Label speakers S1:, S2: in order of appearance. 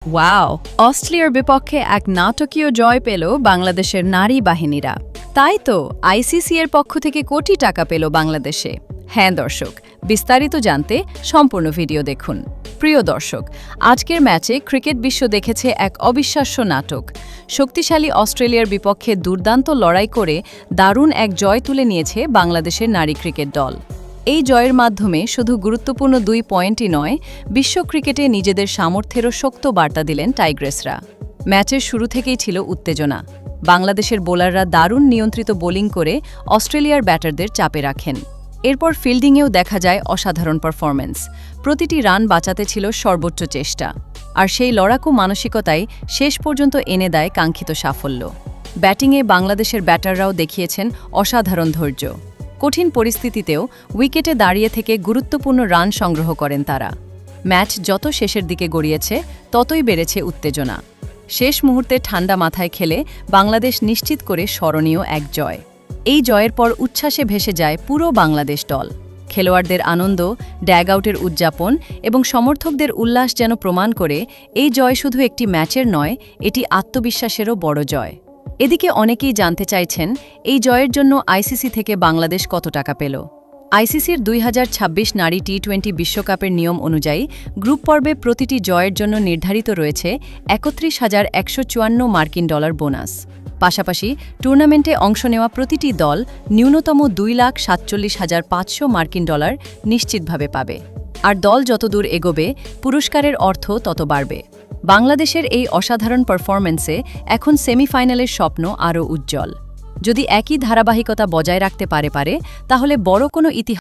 S1: Wow! অস্ট্রেলিয়ার বিপক্ষে এক নাটকীয় জয় পেল বাংলাদেশের নারী বাহিনীরা। তাই তো আইসিসি এর পক্ষ থেকে কোটি টাকা পেল বাংলাদেশে। হ্যাঁ দর্শক, বিস্তারিত জানতে সম্পূর্ণ ভিডিও দেখুন। প্রিয় দর্শক, আজকের ম্যাচে ক্রিকেট বিশ্ব দেখেছে এক অবিশ্বাস্য নাটক। শক্তিশালী অস্ট্রেলিয়ার বিপক্ষে দুর্দান্ত লড়াই করে দারুণ এক জয় তুলে নিয়েছে বাংলাদেশের নারী ক্রিকেট দল। এই জয়ের মাধ্যমে শুধু গুরুত্বপূর্ণ 2 পয়েন্টই নয়, বিশ্ব ক্রিকেটে নিজেদের সামর্থ্যেরও শক্ত বার্তা দিলেন টাইগ্রেসরা। ম্যাচের শুরু থেকেই ছিল উত্তেজনা। বাংলাদেশের বোলাররা দারুণ নিয়ন্ত্রিত বোলিং করে অস্ট্রেলিয়ার ব্যাটারদের চাপে রাখেন। এরপর ফিল্ডিংয়েও দেখা যায় অসাধারণ পারফরম্যান্স। প্রতিটি রান বাঁচাতে ছিল সর্বোচ্চ চেষ্টা। আর সেই লড়াকু মানসিকতাই শেষ পর্যন্ত এনে দেয় কাঙ্ক্ষিত সাফল্য। ব্যাটিংয়ে বাংলাদেশের ব্যাটাররাও দেখিয়েছেন অসাধারণ ধৈর্য। কঠিন পরিস্থিতিতেও উইকেটে দাঁড়িয়ে থেকে গুরুত্বপূর্ণ রান সংগ্রহ করেন তারা। ম্যাচ যত শেষের দিকে গড়িয়েছে ততই বেড়েছে উত্তেজনা। শেষ মুহূর্তে ঠান্ডা মাথায় খেলে বাংলাদেশ নিশ্চিত করে স্মরণীয় এক জয়। এই জয়ের পর উচ্ছ্বাসে ভেসে যায় পুরো বাংলাদেশ দল। খেলোয়াড়দের আনন্দ, ড্যাগআউটের উদযাপন এবং সমর্থকদের উল্লাস যেন প্রমাণ করে এই জয় শুধু একটি ম্যাচের নয়, এটি আত্মবিশ্বাসেরও বড় জয়। এদিকে অনেকেই জানতে চাইছেন, এই জয়ের জন্য আইসিসি থেকে বাংলাদেশ কত টাকা পেল। আইসিসির 2026 নারী টি-20 বিশ্বকাপের নিয়ম অনুযায়ী গ্রুপ পর্বে প্রতিটি জয়ের জন্য নির্ধারিত রয়েছে ৩১,১৫৪ মার্কিন ডলার বোনাস। পাশাপাশি টুর্নামেন্টে অংশ নেওয়া প্রতিটি দল ন্যূনতম ২,৪৭,৫০০ মার্কিন ডলার নিশ্চিতভাবে পাবে। আর দল যত দূর এগোবে, পুরস্কারের অর্থ তত বাড়বে। বাংলাদেশের এই অসাধারণ পারফরম্যান্সে এখন সেমিফাইনালের স্বপ্ন আরও উজ্জ্বল। যদি একই ধারাবাহিকতা বজায় রাখতে পারে তাহলে বড় কোনো ইতিহাস